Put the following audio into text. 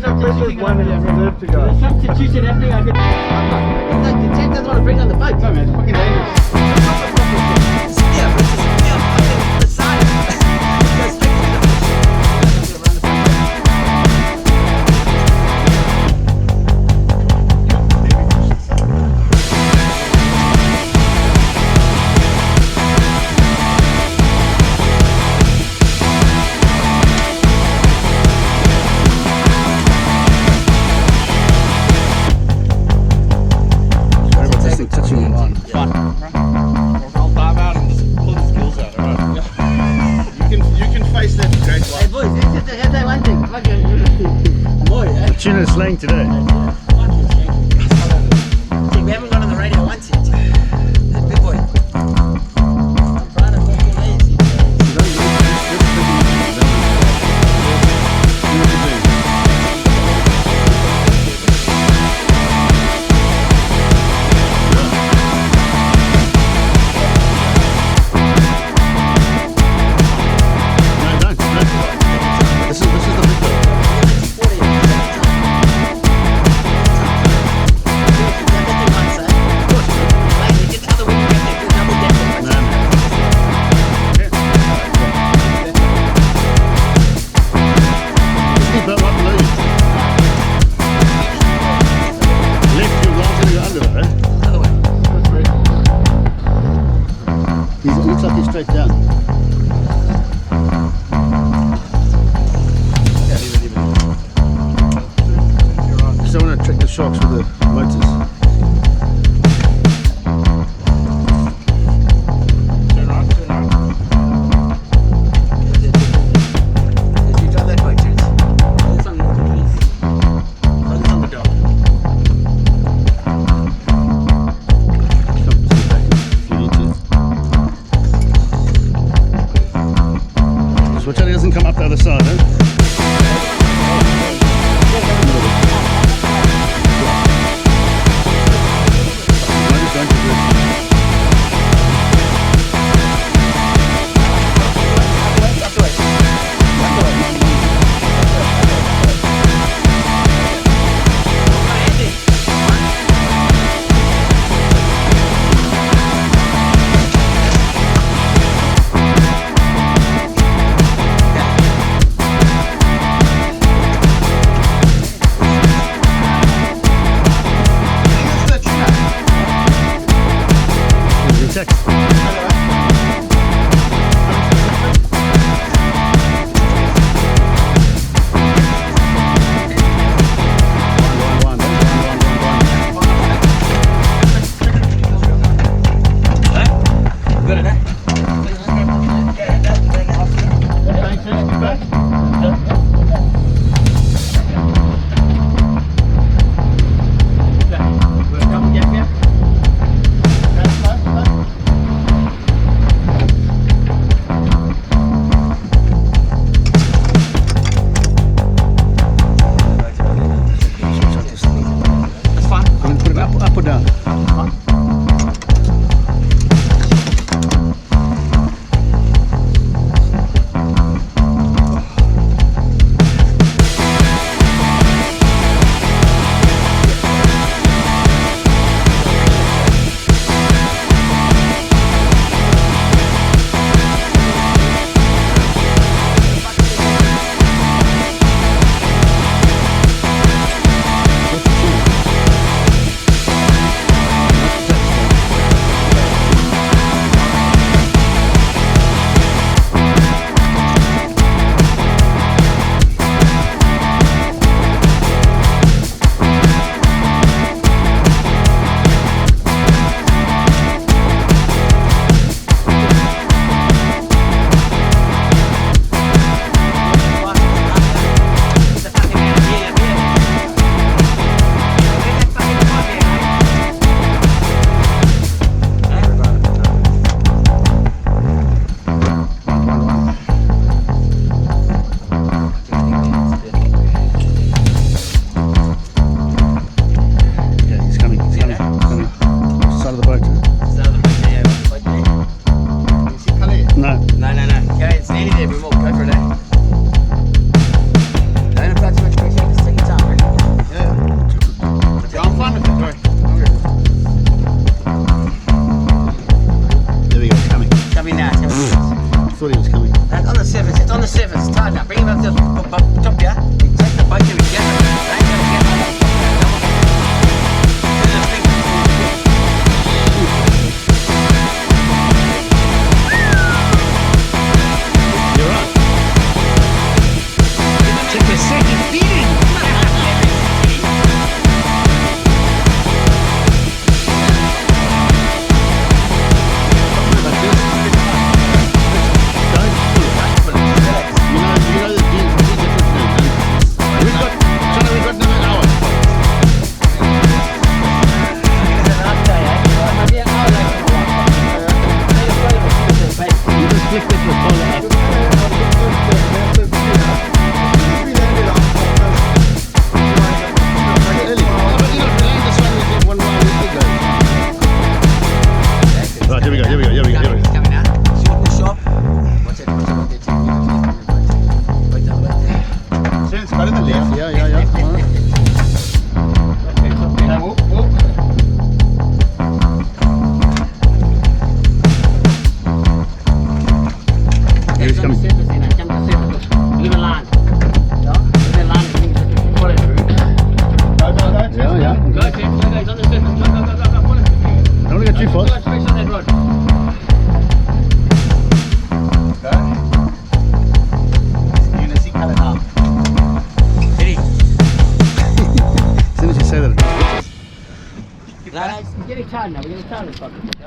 There's one reserve to go. There's substitution happening. I could. Like the tent doesn't want to bring on the boat. No man, it's fucking dangerous. Yeah, but it's the side. Touching him on. I'll dive out and just pull the skills out, alright? You can face that great Hey one. boys, this is the headline one thing. Fucking boy, The tuna is slaying today. we haven't gone on the radio once yet. That big boy. I'm trying to walk all lazy. It looks like he's straight down. Just don't want to trick the sharks with the motors. Turn right, turn right. If you drive that way, Chance. Hold something more, please. Focus on the dog. Come, sit back if you need to. Just watch out he doesn't come up the other side, eh? Jump coming. the surface in, jump the surface. Leave a line. Yeah? Leave a line and you can follow through. Go, go, go. Yeah, yeah. Go, Tim. Go, he's on the surface. Go, go, go, go, go. Follow through. Don't want to go too Go fast. straight on that rod. Go. You're gonna see colour now. Ready? As soon as you say that, it No, no, it's getting tired now. We're getting tired of this fucker.